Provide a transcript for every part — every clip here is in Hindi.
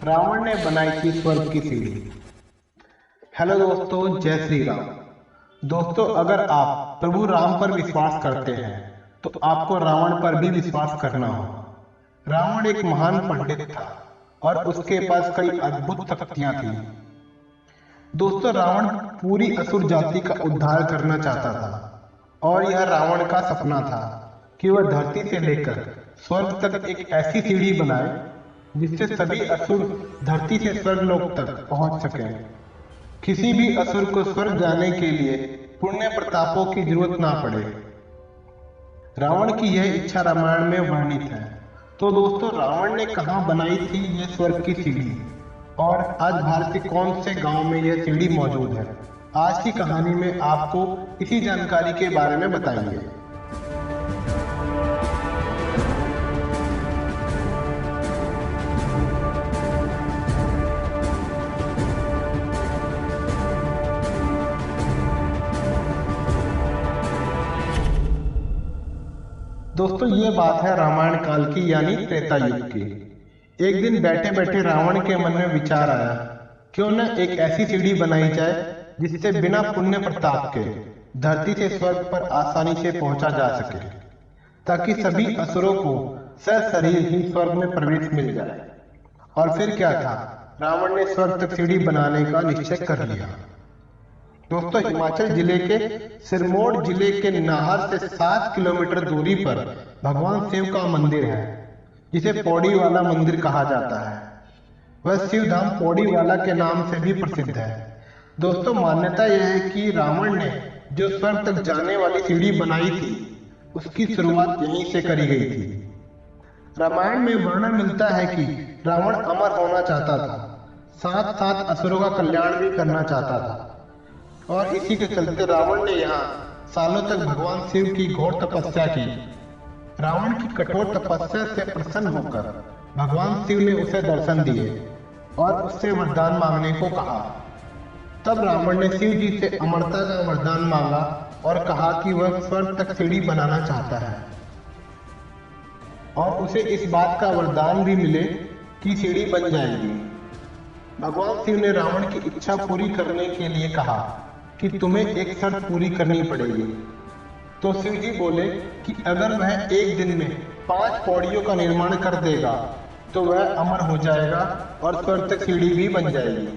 रावण ने बनाई थी स्वर्ग की सीढ़ी। हेलो दोस्तों, जय श्री राम। दोस्तों, अगर आप प्रभु राम पर विश्वास करते हैं तो आपको रावण पर भी विश्वास करना होगा। रावण एक महान पंडित था और उसके पास कई अद्भुत शक्तियां थी। दोस्तों, रावण पूरी असुर जाति का उद्धार करना चाहता था और यह रावण का सपना था कि वह धरती से लेकर स्वर्ग तक एक ऐसी सीढ़ी बनाए जिससे सभी असुर धरती से स्वर्गलोक तक पहुंच सके। किसी भी असुर को स्वर्ग जाने के लिए पुण्य प्रतापों की जरूरत ना पड़े। रावण की यह इच्छा रामायण में वर्णित है। तो दोस्तों, रावण ने कहाँ बनाई थी ये स्वर्ग की सीढ़ी और आज भारत के कौन से गांव में यह सीढ़ी मौजूद है, आज की कहानी में आपको इसी जानकारी के बारे में बताएंगे। दोस्तों, ये बात है रामायण काल की यानी त्रेता युग की। एक दिन बैठे बैठे रावण के मन में विचार आया, क्यों न एक ऐसी सीढ़ी बनाई जाए जिससे बिना पुण्य प्रताप के धरती से स्वर्ग पर आसानी से पहुंचा जा सके, ताकि सभी असुरों को सशरीर ही स्वर्ग में प्रवेश मिल जाए। और फिर क्या था, रावण ने स्वर्ग तक सीढ़ी बनाने का निश्चय कर लिया। दोस्तों, हिमाचल जिले के सिरमौर जिले के नाहर से 7 किलोमीटर दूरी पर भगवान शिव का मंदिर है, जिसे पौड़ी वाला मंदिर कहा जाता है। वह शिव धाम पौड़ी वाला के नाम से भी प्रसिद्ध है। दोस्तों, मान्यता यह है कि रावण ने जो स्वर्ग तक जाने वाली सीढ़ी बनाई थी, उसकी शुरुआत यहीं से करी गई थी। रामायण में वर्णन मिलता है कि रावण अमर होना चाहता था, साथ साथ असुरों का कल्याण भी करना चाहता था, और इसी के चलते रावण ने यहाँ सालों तक भगवान शिव की घोर तपस्या की। रावण की कठोर तपस्या से प्रसन्न होकर भगवान शिव ने उसे दर्शन दिए और उससे वरदान मांगने को कहा। तब रावण ने शिव जी से अमरता का वरदान मांगा और कहा कि वह स्वर्ग तक सीढ़ी बनाना चाहता है, और उसे इस बात का वरदान भी मिले कि सीढ़ी बन जाएगी। भगवान शिव ने रावण की इच्छा पूरी करने के लिए कहा कि तुम्हें एक शर्त पूरी करनी पड़ेगी। तो शिव जी बोले कि अगर वह एक दिन में 5 पौड़ियों का निर्माण कर देगा तो वह अमर हो जाएगा और स्वर्ग तक सीढ़ी भी बन जाएगी।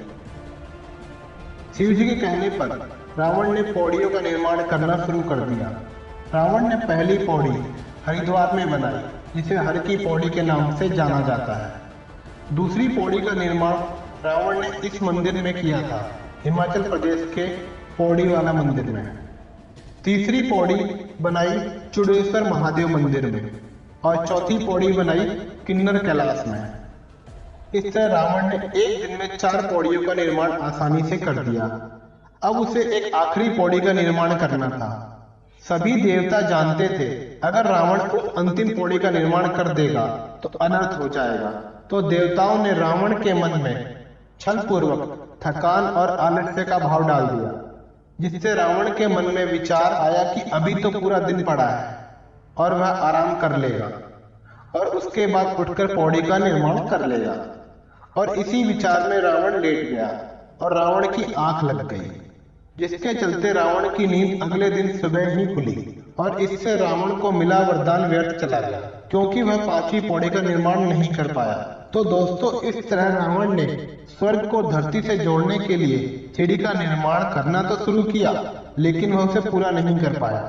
शिव जी के कहने पर रावण ने पौड़ियों का निर्माण करना शुरू कर दिया। रावण ने पहली पौड़ी हरिद्वार में बनाई, जिसे हर की पौड़ी के नाम से जाना जाता है। दूसरी पौड़ी का निर्माण रावण ने इस मंदिर में किया था, हिमाचल प्रदेश के पौड़ी वाला मंदिर में। तीसरी पौड़ी बनाई चुडेश्वर महादेव मंदिर में और चौथी पौड़ी बनाई किन्नर कैलाश में। इस तरह रावण ने एक दिन में 4 पौड़ियों का निर्माण आसानी से कर दिया। अब उसे एक आखिरी पौड़ी का निर्माण करना था। सभी देवता जानते थे अगर रावण उस अंतिम पौड़ी का निर्माण कर देगा तो अनर्थ हो जाएगा। तो देवताओं ने रावण के मन में छल पूर्वक थकान और आलस्य का भाव डाल दिया, जिससे रावण के मन में विचार आया कि अभी तो पूरा दिन पड़ा है और वह आराम कर लेगा और उसके बाद उठकर पौड़ी का निर्माण कर लेगा। और इसी विचार में रावण लेट गया और रावण की आंख लग गई, जिसके चलते रावण की नींद अगले दिन सुबह ही खुली और इससे रावण को मिला वरदान व्यर्थ चला गया, क्योंकि वह 5वीं पौड़ी का निर्माण नहीं कर पाया। तो दोस्तों, इस तरह रावण ने स्वर्ग को धरती से जोड़ने के लिए सीढ़ी का निर्माण करना तो शुरू किया, लेकिन वह उसे पूरा नहीं कर पाया।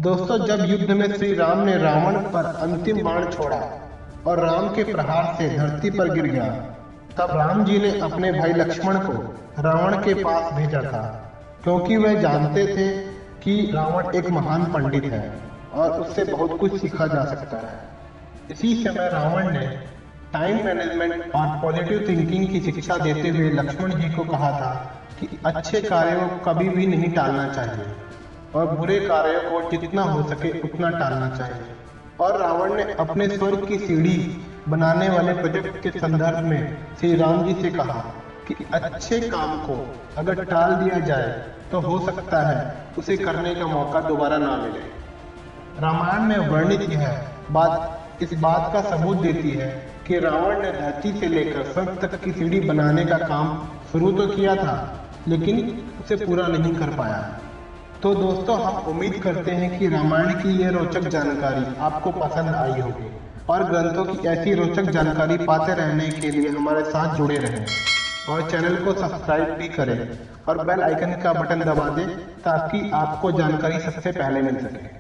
दोस्तों, जब युद्ध में श्री राम ने रावण पर अंतिम बाण छोड़ा और राम के प्रहार से धरती पर गिर गया, तब राम जी ने अपने भाई लक्ष्मण को रावण के पास भेजा था, क्योंकि वह जानते थे कि रावण एक महान पंडित है और उससे बहुत कुछ सीखा जा सकता है। इसी समय रावण ने टाइम मैनेजमेंट और पॉजिटिव थिंकिंग की शिक्षा देते हुए लक्ष्मण जी को कहा था कि अच्छे कार्यों को कभी भी नहीं टालना चाहिए और बुरे कार्यों को जितना हो सके उतना टालना चाहिए। और रावण ने अपने स्वर्ग की सीढ़ी बनाने वाले प्रोजेक्ट के संदर्भ में श्री राम जी से कहा कि अच्छे काम को अगर टाल दिया जाए तो हो सकता है उसे करने का मौका दोबारा ना मिले। रामायण में वर्णित यह बात इस बात का सबूत देती है कि रावण ने धरती से लेकर स्वर्ग तक की सीढ़ी बनाने का काम शुरू तो किया था, लेकिन उसे पूरा नहीं कर पाया। तो दोस्तों, हम उम्मीद करते हैं कि रामायण की ये रोचक जानकारी आपको पसंद आई होगी और ग्रंथों की ऐसी रोचक जानकारी पाते रहने के लिए हमारे साथ जुड़े रहें और चैनल को सब्सक्राइब भी करें और बेल आइकन का बटन दबा दें ताकि आपको जानकारी सबसे पहले मिल सके।